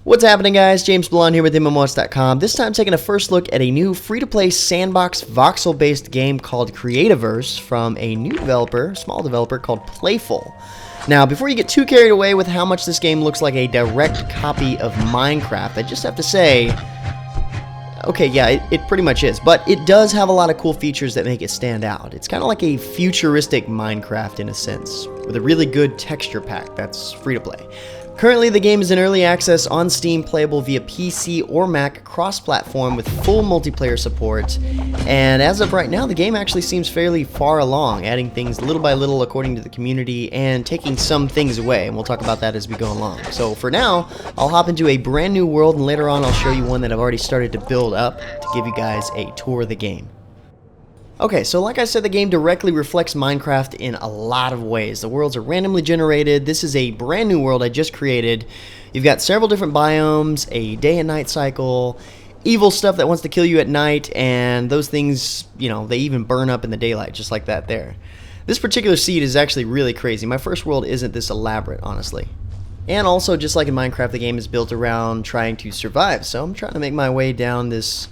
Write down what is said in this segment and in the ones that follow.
What's happening, guys? James Blonde here with MMOHuts.com. This time taking a first look at a new free-to-play sandbox voxel-based game called Creativerse from a new developer, small developer called Playful. Now, before you get too carried away with how much this game looks like a direct copy of Minecraft, I just have to say, okay, yeah, it pretty much is, but it does have a lot of cool features that make it stand out. It's kind of like a futuristic Minecraft in a sense, with a really good texture pack that's free-to-play. Currently, the game is in early access on Steam, playable via PC or Mac, cross-platform with full multiplayer support. And as of right now, the game actually seems fairly far along, adding things little by little according to the community and taking some things away. And we'll talk about that as we go along. So for now, I'll hop into a brand new world, and later on I'll show you one that I've already started to build up to give you guys a tour of the game. Okay, so like I said, the game directly reflects Minecraft in a lot of ways. The worlds are randomly generated. This is a brand new world I just created. You've got several different biomes, a day and night cycle, evil stuff that wants to kill you at night, and those things, you know, they even burn up in the daylight, just like that there. This particular seed is actually really crazy. My first world isn't this elaborate, honestly. And also, just like in Minecraft, the game is built around trying to survive. So I'm trying to make my way down this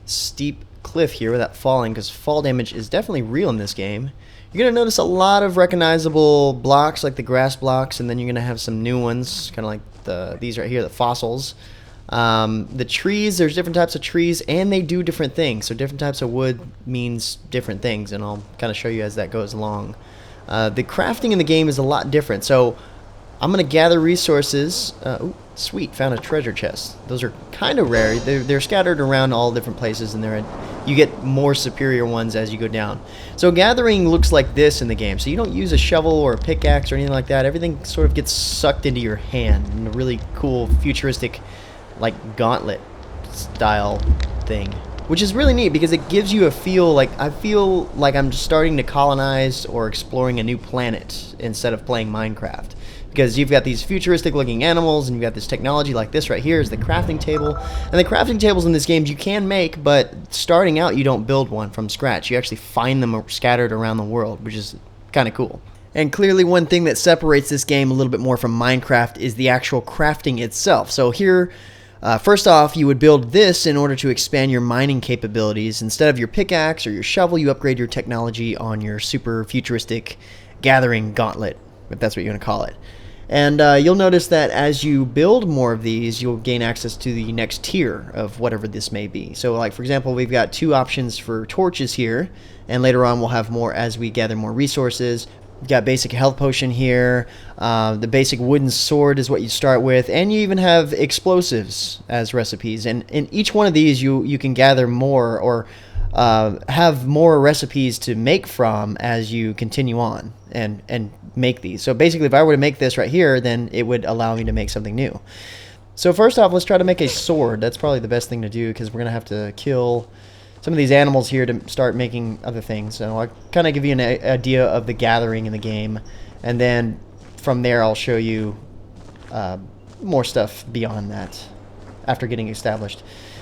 steep cliff here without falling, because fall damage is definitely real in this game. You're going to notice a lot of recognizable blocks, like the grass blocks, and then you're going to have some new ones, kind of like these right here, the fossils. The trees, there's different types of trees, and they do different things. So different types of wood means different things, and I'll kind of show you as that goes along. The crafting in the game is a lot different. So I'm going to gather resources. Ooh, sweet, found a treasure chest. Those are kind of rare. They're scattered around all different places, and you get more superior ones as you go down. So gathering looks like this in the game. So you don't use a shovel or a pickaxe or anything like that. Everything sort of gets sucked into your hand in a really cool, futuristic, like gauntlet style thing, which is really neat because it gives you a feel like, I feel like I'm just starting to colonize or exploring a new planet instead of playing Minecraft. Because you've got these futuristic looking animals, and you've got this technology like this right here is the crafting table. And the crafting tables in this game you can make, but starting out you don't build one from scratch. You actually find them scattered around the world, which is kind of cool. And clearly one thing that separates this game a little bit more from Minecraft is the actual crafting itself. So here, first off, you would build this in order to expand your mining capabilities. Instead of your pickaxe or your shovel, you upgrade your technology on your super futuristic gathering gauntlet, if that's what you want to call it. And you'll notice that as you build more of these, you'll gain access to the next tier of whatever this may be. So, like, for example, we've got 2 options for torches here, and later on we'll have more as we gather more resources. We've got basic health potion here. The basic wooden sword is what you start with, and you even have explosives as recipes. And in each one of these, you can gather more or have more recipes to make from as you continue on and make these. So basically, if I were to make this right here, then it would allow me to make something new. So first off, let's try to make a sword. That's probably the best thing to do, because we're going to have to kill some of these animals here to start making other things. So I'll kind of give you an idea of the gathering in the game, and then from there I'll show you more stuff beyond that after getting established.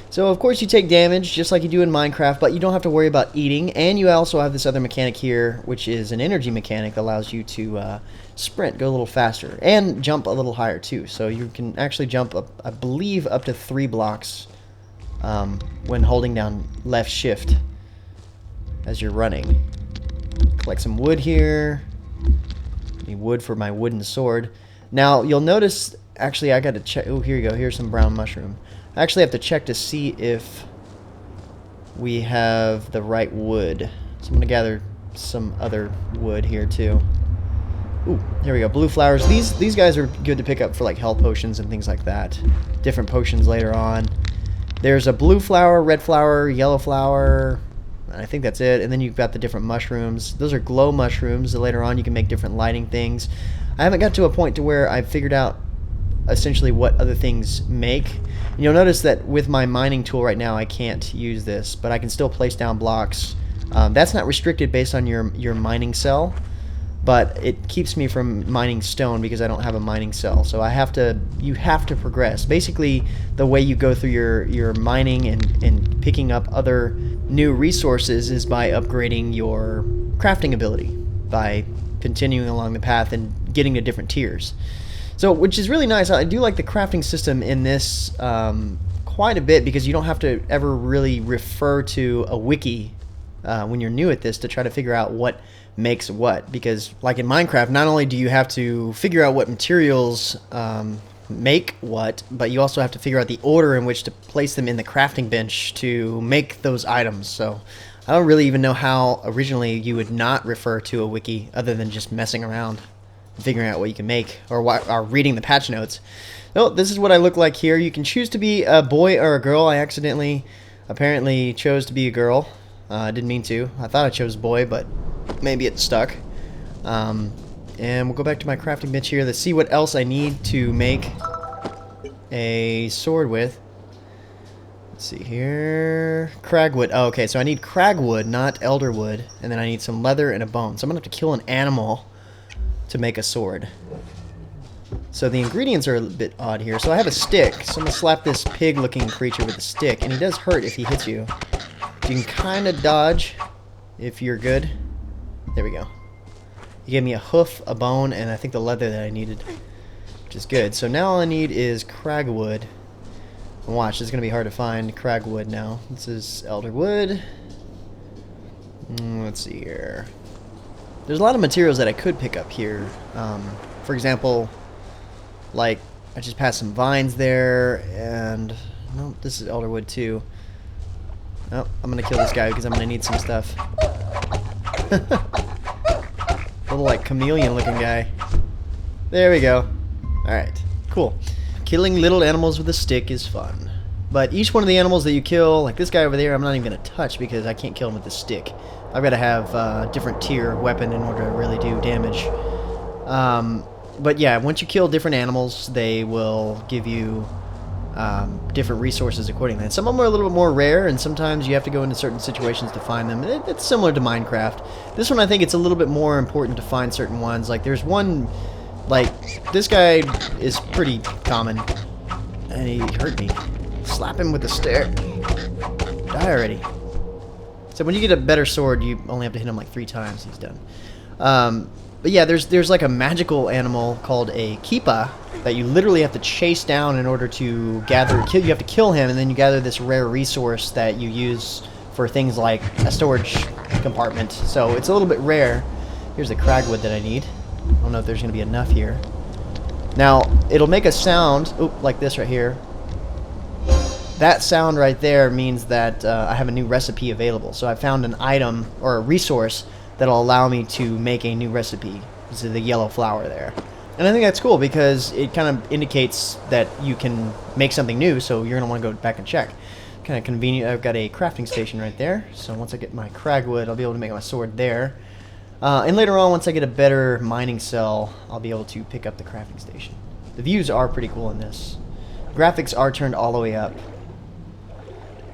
So of course you take damage just like you do in Minecraft, but you don't have to worry about eating, and you also have this other mechanic here, which is an energy mechanic that allows you to sprint, go a little faster, and jump a little higher too. So you can actually jump up, I believe, up to 3 blocks when holding down left shift as you're running. Collect some wood here. Need wood for my wooden sword. Now you'll notice, actually I got to check. Oh, here you go. Here's some brown mushroom. I actually have to check to see if we have the right wood. So I'm going to gather some other wood here too. Ooh, here we go. Blue flowers. These guys are good to pick up for like health potions and things like that. Different potions later on. There's a blue flower, red flower, yellow flower. I think that's it. And then you've got the different mushrooms. Those are glow mushrooms. Later on you can make different lighting things. I haven't got to a point to where I've figured out essentially what other things make. And you'll notice that with my mining tool right now I can't use this, but I can still place down blocks. That's not restricted based on your mining cell, but it keeps me from mining stone because I don't have a mining cell. So you have to progress. Basically, the way you go through your mining and picking up other new resources is by upgrading your crafting ability, by continuing along the path and getting to different tiers. So, which is really nice. I do like the crafting system in this quite a bit, because you don't have to ever really refer to a wiki when you're new at this to try to figure out what makes what. Because like in Minecraft, not only do you have to figure out what materials make what, but you also have to figure out the order in which to place them in the crafting bench to make those items. So I don't really even know how originally you would not refer to a wiki other than just messing around, figuring out what you can make, or reading the patch notes. No, this is what I look like here. You can choose to be a boy or a girl. I accidentally, apparently, chose to be a girl. I didn't mean to. I thought I chose boy, but maybe it stuck. And we'll go back to my crafting bench here. Let's see what else I need to make a sword with. Let's see here. Cragwood. Oh, okay, so I need cragwood, not elderwood. And then I need some leather and a bone. So I'm going to have to kill an animal to make a sword. So the ingredients are a bit odd here. So I have a stick. So I'm going to slap this pig-looking creature with a stick. And he does hurt if he hits you. You can kind of dodge if you're good. There we go. He gave me a hoof, a bone, and I think the leather that I needed, which is good. So now all I need is cragwood. And watch, it's going to be hard to find cragwood now. This is elderwood. Let's see here. There's a lot of materials that I could pick up here. For example, like, I just passed some vines there, and no, this is elderwood too. Oh, I'm gonna kill this guy because I'm gonna need some stuff. Little like chameleon looking guy. There we go. Alright, cool. Killing little animals with a stick is fun. But each one of the animals that you kill, like this guy over there, I'm not even gonna touch because I can't kill him with a stick. I've got to have a different tier weapon in order to really do damage. But yeah, once you kill different animals, they will give you different resources accordingly. And some of them are a little bit more rare, and sometimes you have to go into certain situations to find them. It's similar to Minecraft. This one, I think it's a little bit more important to find certain ones. Like there's one, like this guy is pretty common, and he hurt me. Slap him with a stick. Die already. So when you get a better sword, you only have to hit him like 3 times. He's done. But yeah, there's like a magical animal called a Keepa that you literally have to chase down in order to gather. You have to kill him, and then you gather this rare resource that you use for things like a storage compartment. So it's a little bit rare. Here's the cragwood that I need. I don't know if there's going to be enough here. Now, it'll make a sound, like this right here. That sound right there means that I have a new recipe available. So I found an item or a resource that'll allow me to make a new recipe. This is the yellow flower there. And I think that's cool because it kind of indicates that you can make something new, so you're going to want to go back and check. Kind of convenient. I've got a crafting station right there. So once I get my cragwood, I'll be able to make my sword there. And later on, once I get a better mining cell, I'll be able to pick up the crafting station. The views are pretty cool in this. Graphics are turned all the way up.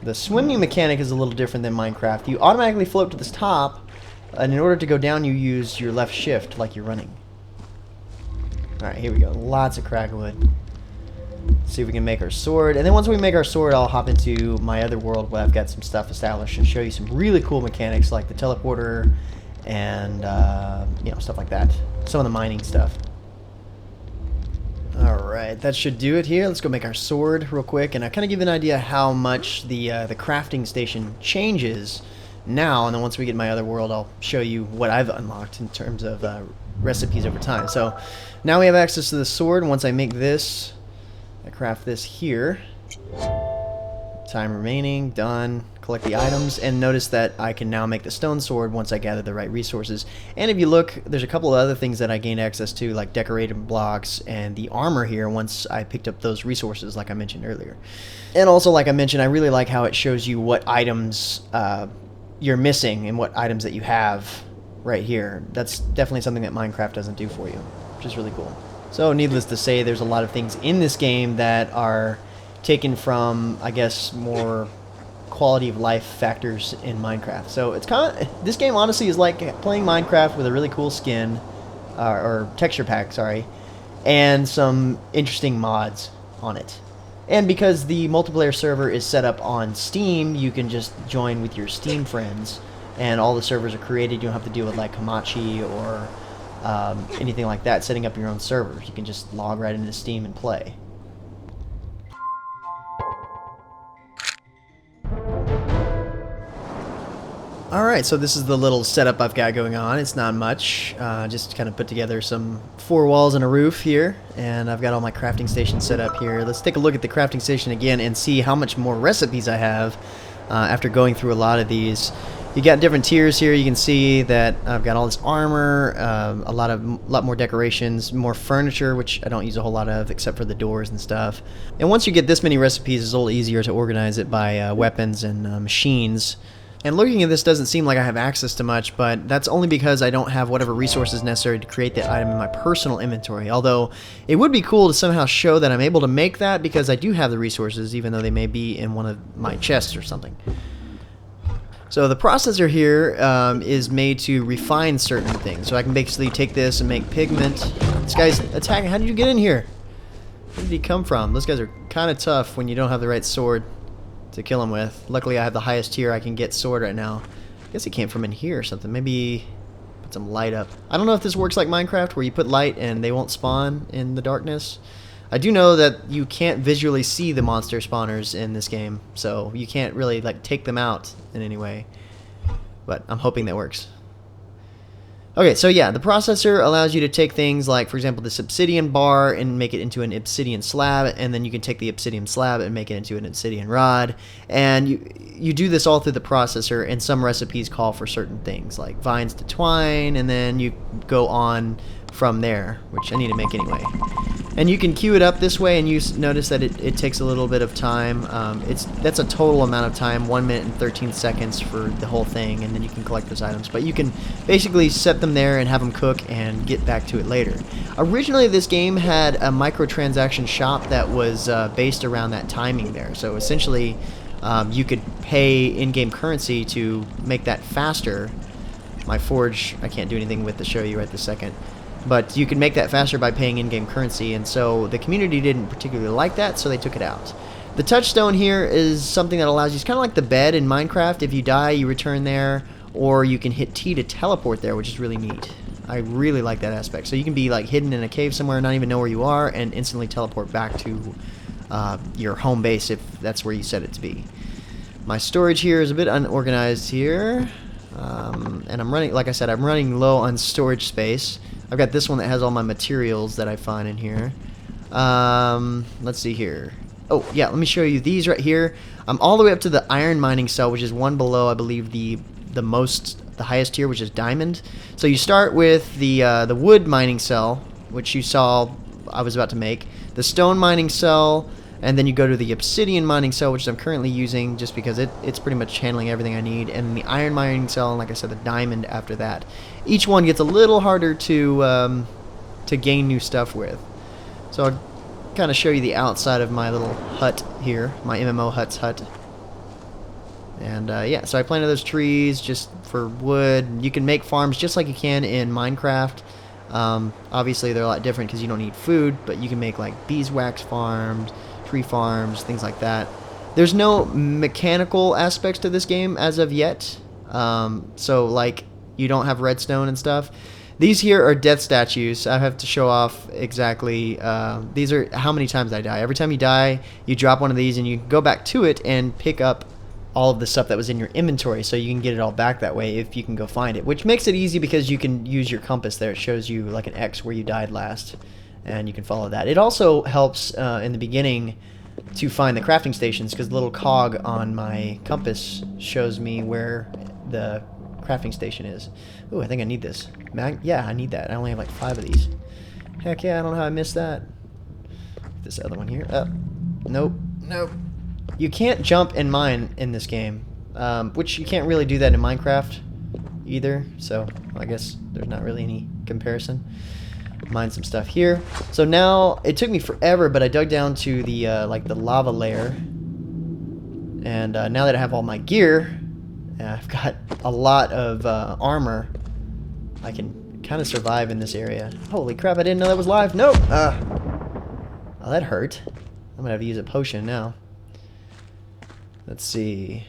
The swimming mechanic is a little different than Minecraft. You automatically float to the top, and in order to go down, you use your left shift like you're running. Alright, here we go. Lots of cragwood. Let's see if we can make our sword. And then once we make our sword, I'll hop into my other world where I've got some stuff established and show you some really cool mechanics like the teleporter and, you know, stuff like that. Some of the mining stuff. Alright, that should do it here. Let's go make our sword real quick, and I kind of give you an idea how much the crafting station changes now, and then once we get my other world, I'll show you what I've unlocked in terms of recipes over time. So now we have access to the sword. Once I make this, I craft this here. Time remaining, done. Collect the items, and notice that I can now make the stone sword once I gather the right resources. And if you look, there's a couple of other things that I gained access to, like decorated blocks and the armor here once I picked up those resources like I mentioned earlier. And also, like I mentioned, I really like how it shows you what items you're missing and what items that you have right here. That's definitely something that Minecraft doesn't do for you, which is really cool. So needless to say, there's a lot of things in this game that are taken from, I guess, more quality of life factors in Minecraft. So it's kind of, this game honestly is like playing Minecraft with a really cool skin, or texture pack, sorry, and some interesting mods on it. And because the multiplayer server is set up on Steam, you can just join with your Steam friends, and all the servers are created. You don't have to deal with like Hamachi or anything like that, setting up your own server. You can just log right into Steam and play. Alright, so this is the little setup I've got going on. It's not much. Just kind of put together some 4 walls and a roof here, and I've got all my crafting station set up here. Let's take a look at the crafting station again and see how much more recipes I have after going through a lot of these. You got different tiers here. You can see that I've got all this armor, a lot more decorations, more furniture, which I don't use a whole lot of except for the doors and stuff. And once you get this many recipes, it's a little easier to organize it by weapons and machines. And looking at this doesn't seem like I have access to much, but that's only because I don't have whatever resources necessary to create that item in my personal inventory. Although, it would be cool to somehow show that I'm able to make that because I do have the resources, even though they may be in one of my chests or something. So the processor here is made to refine certain things. So I can basically take this and make pigment. This guy's attacking. How did you get in here? Where did he come from? Those guys are kind of tough when you don't have the right sword to kill him with. Luckily I have the highest tier I can get sword right now. I guess he came from in here or something. Maybe put some light up. I don't know if this works like Minecraft where you put light and they won't spawn in the darkness. I do know that you can't visually see the monster spawners in this game, so you can't really like take them out in any way. But I'm hoping that works. Okay, so yeah, the processor allows you to take things like, for example, this obsidian bar and make it into an obsidian slab, and then you can take the obsidian slab and make it into an obsidian rod. And you do this all through the processor, and some recipes call for certain things, like vines to twine, and then you go on from there, which I need to make anyway. And you can queue it up this way, and you notice that it takes a little bit of time. That's a total amount of time, 1 minute and 13 seconds for the whole thing, and then you can collect those items. But you can basically set them there and have them cook and get back to it later. Originally, this game had a microtransaction shop that was based around that timing there. So essentially, you could pay in-game currency to make that faster. My forge, I can't do anything with to show you right this second. But you can make that faster by paying in-game currency, and so the community didn't particularly like that, so they took it out. The touchstone here is something that allows you, it's kind of like the bed in Minecraft. If you die, you return there, or you can hit T to teleport there, which is really neat. I really like that aspect. So you can be like hidden in a cave somewhere, not even know where you are, and instantly teleport back to your home base if that's where you set it to be. My storage here is a bit unorganized here, and I'm running, like I said, I'm running low on storage space. I've got this one that has all my materials that I find in here. Let's see here. Oh, yeah, let me show you these right here. I'm all the way up to the iron mining cell, which is one below, I believe, the highest tier, which is diamond. So you start with the wood mining cell, which you saw I was about to make, the stone mining cell, and then you go to the obsidian mining cell, which I'm currently using just because it's pretty much handling everything I need, and the iron mining cell, and like I said, the diamond after that. Each one gets a little harder to gain new stuff with. So I'll kind of show you the outside of my little hut here, my MMOHuts hut. And yeah, so I planted those trees just for wood. You can make farms just like you can in Minecraft. Obviously they're a lot different because you don't need food, but you can make like beeswax farms, tree farms, things like that. There's no mechanical aspects to this game as of yet. So like you don't have redstone and stuff. These here are death statues. I have to show off exactly. These are how many times I die. Every time you die, you drop one of these and you go back to it and pick up all of the stuff that was in your inventory, so you can get it all back that way if you can go find it, which makes it easy because you can use your compass there. It shows you like an X where you died last, and you can follow that. It also helps in the beginning to find the crafting stations because the little cog on my compass shows me where the crafting station is. Ooh, I think I need this. Yeah, I need that. I only have like 5 of these. Heck yeah, I don't know how I missed that. This other one here. Nope. You can't jump and mine in this game, which you can't really do that in Minecraft either, so I guess there's not really any comparison. Mine some stuff here. So now, it took me forever, but I dug down to the like the lava layer, and now that I have all my gear, I've got a lot of armor, I can kind of survive in this area. Holy crap, I didn't know that was live. Nope! Oh, that hurt. I'm gonna have to use a potion now. Let's see.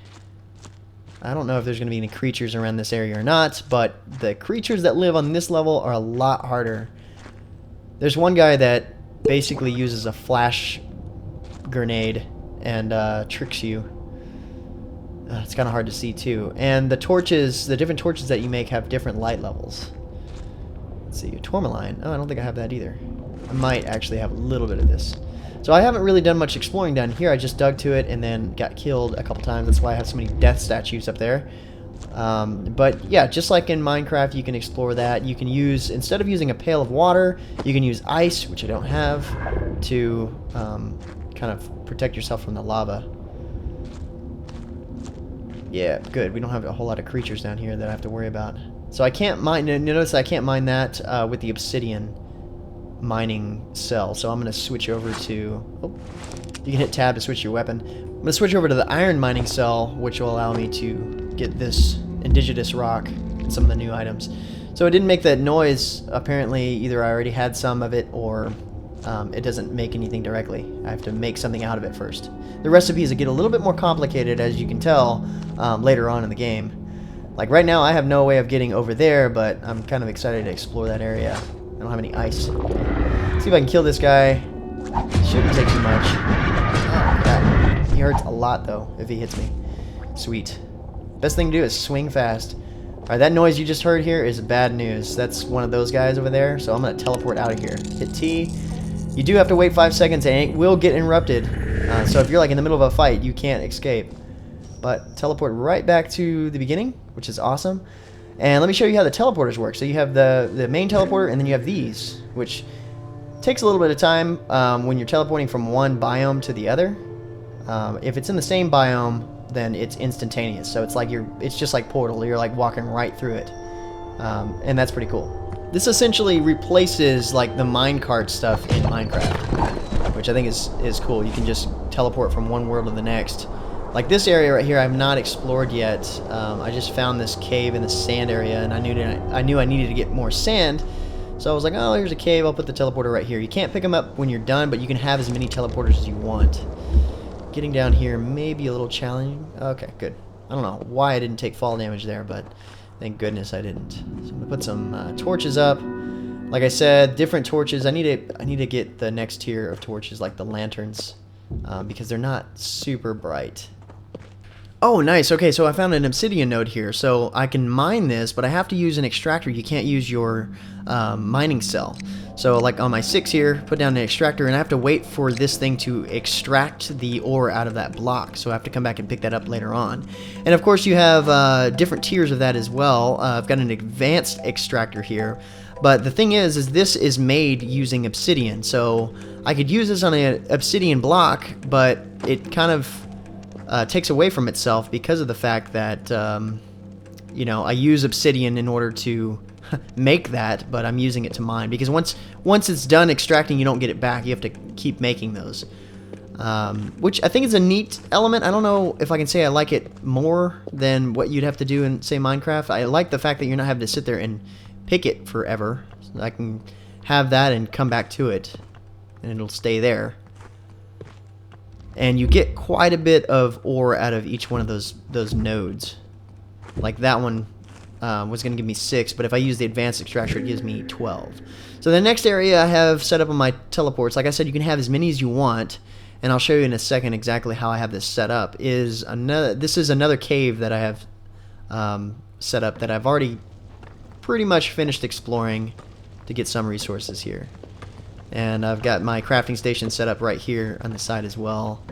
I don't know if there's going to be any creatures around this area or not, but the creatures that live on this level are a lot harder. There's one guy that basically uses a flash grenade and tricks you. It's kind of hard to see too. And the torches, the different torches that you make have different light levels. Let's see, a tourmaline. Oh, I don't think I have that either. I might actually have a little bit of this. So I haven't really done much exploring down here. I just dug to it and then got killed a couple times. That's why I have so many death statues up there. But yeah, just like in Minecraft, you can explore that. You can use, instead of using a pail of water, you can use ice, which I don't have, to kind of protect yourself from the lava. Yeah, good. We don't have a whole lot of creatures down here that I have to worry about. So I can't mine, notice I can't mine that with the obsidian mining cell. So I'm going to switch over to, oh, you can hit tab to switch your weapon. I'm going to switch over to the iron mining cell, which will allow me to get this indigenous rock and some of the new items. So it didn't make that noise. Apparently either I already had some of it or it doesn't make anything directly. I have to make something out of it first. The recipes get a little bit more complicated, as you can tell, later on in the game. Like right now I have no way of getting over there, but I'm kind of excited to explore that area. I don't have any ice. See if I can kill this guy. Shouldn't take too much. Oh, crap. He hurts a lot though if he hits me. Sweet. Best thing to do is swing fast. Alright, that noise you just heard here is bad news. That's one of those guys over there, so I'm going to teleport out of here. Hit T. You do have to wait 5 seconds and it will get interrupted. So if you're like in the middle of a fight, you can't escape. But teleport right back to the beginning, which is awesome. And let me show you how the teleporters work. So you have the main teleporter, and then you have these, which takes a little bit of time when you're teleporting from one biome to the other. If it's in the same biome, then it's instantaneous. So it's just like Portal. You're like walking right through it, and that's pretty cool. This essentially replaces like the minecart stuff in Minecraft, which I think is cool. You can just teleport from one world to the next. Like this area right here, I've not explored yet. I just found this cave in the sand area, and I knew I needed to get more sand. So I was like, oh, here's a cave. I'll put the teleporter right here. You can't pick them up when you're done, but you can have as many teleporters as you want. Getting down here may be a little challenging. Okay, good. I don't know why I didn't take fall damage there, but thank goodness I didn't. So I'm gonna put some torches up. Like I said, different torches. I need to get the next tier of torches, like the lanterns, because they're not super bright. Oh, nice. Okay, so I found an obsidian node here. So I can mine this, but I have to use an extractor. You can't use your mining cell. So like on my 6 here, put down an extractor, and I have to wait for this thing to extract the ore out of that block. So I have to come back and pick that up later on. And of course you have different tiers of that as well. I've got an advanced extractor here. But the thing is this is made using obsidian. So I could use this on an obsidian block, but it kind of takes away from itself because of the fact that, you know, I use obsidian in order to make that, but I'm using it to mine. Because once it's done extracting, you don't get it back. You have to keep making those. Which I think is a neat element. I don't know if I can say I like it more than what you'd have to do in, say, Minecraft. I like the fact that you're not having to sit there and pick it forever. So I can have that and come back to it, and it'll stay there. And you get quite a bit of ore out of each one of those nodes. Like that one was going to give me 6, but if I use the advanced extractor, it gives me 12. So the next area I have set up on my teleports, like I said, you can have as many as you want, and I'll show you in a second exactly how I have this set up. This is another cave that I have set up that I've already pretty much finished exploring to get some resources here. And I've got my crafting station set up right here on the side as well.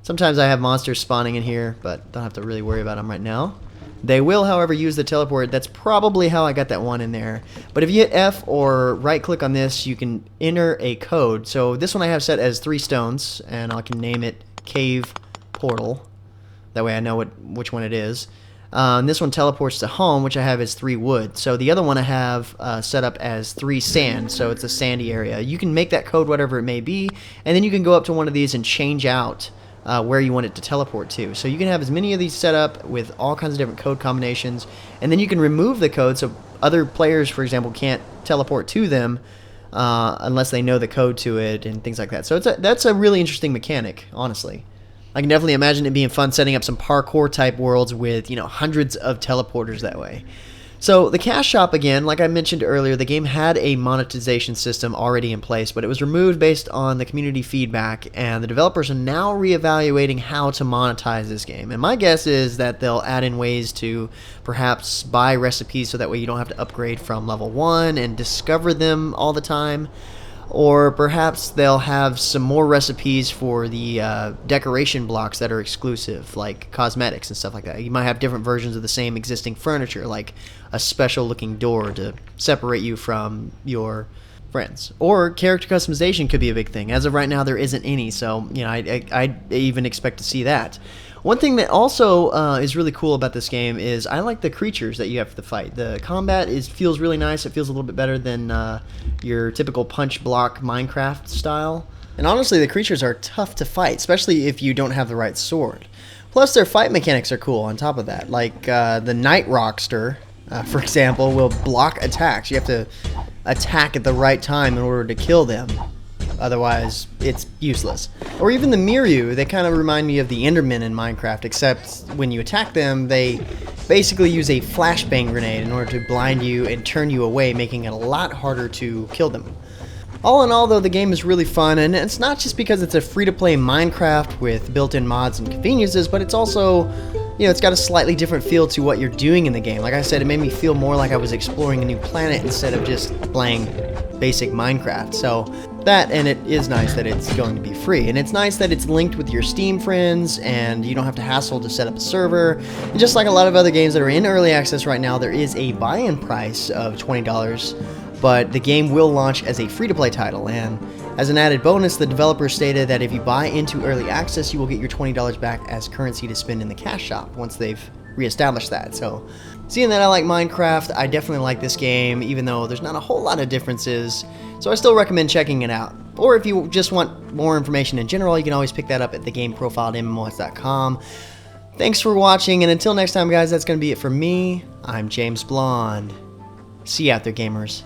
Sometimes I have monsters spawning in here, but don't have to really worry about them right now. They will, however, use the teleport. That's probably how I got that one in there. But if you hit F or right-click on this, you can enter a code. So this one I have set as 3 stones, and I can name it Cave Portal. That way I know which one it is. This one teleports to home, which I have as 3 wood. So the other one I have set up as 3 sand, so it's a sandy area. You can make that code whatever it may be, and then you can go up to one of these and change out where you want it to teleport to. So you can have as many of these set up with all kinds of different code combinations, and then you can remove the code so other players, for example, can't teleport to them unless they know the code to it and things like that. So that's a really interesting mechanic, honestly. I can definitely imagine it being fun setting up some parkour type worlds with, you know, hundreds of teleporters that way. So the cash shop, again, like I mentioned earlier, the game had a monetization system already in place, but it was removed based on the community feedback, and the developers are now reevaluating how to monetize this game. And my guess is that they'll add in ways to perhaps buy recipes so that way you don't have to upgrade from level 1 and discover them all the time. Or perhaps they'll have some more recipes for the decoration blocks that are exclusive, like cosmetics and stuff like that. You might have different versions of the same existing furniture, like a special looking door to separate you from your friends. Or character customization could be a big thing. As of right now, there isn't any, so you know, I even expect to see that. One thing that also is really cool about this game is I like the creatures that you have to fight. The combat feels really nice. It feels a little bit better than your typical punch block Minecraft style. And honestly, the creatures are tough to fight, especially if you don't have the right sword. Plus, their fight mechanics are cool on top of that. Like the Night Rockster, for example, will block attacks. You have to attack at the right time in order to kill them. Otherwise, it's useless. Or even the Miryu, they kind of remind me of the Endermen in Minecraft, except when you attack them, they basically use a flashbang grenade in order to blind you and turn you away, making it a lot harder to kill them. All in all, though, the game is really fun, and it's not just because it's a free-to-play Minecraft with built-in mods and conveniences, but it's also, you know, it's got a slightly different feel to what you're doing in the game. Like I said, it made me feel more like I was exploring a new planet instead of just playing basic Minecraft. So that, and it is nice that it's going to be free, and it's nice that it's linked with your Steam friends and you don't have to hassle to set up a server. And just like a lot of other games that are in early access right now, there is a buy-in price of $20, but the game will launch as a free-to-play title. And as an added bonus, the developer stated that if you buy into early access, you will get your $20 back as currency to spend in the cash shop once they've reestablished that. So seeing that I like Minecraft, I definitely like this game, even though there's not a whole lot of differences. So I still recommend checking it out. Or if you just want more information in general, you can always pick that up at the game profile at MMOHuts.com. Thanks for watching, and until next time, guys, that's going to be it for me. I'm James Blonde. See you out there, gamers.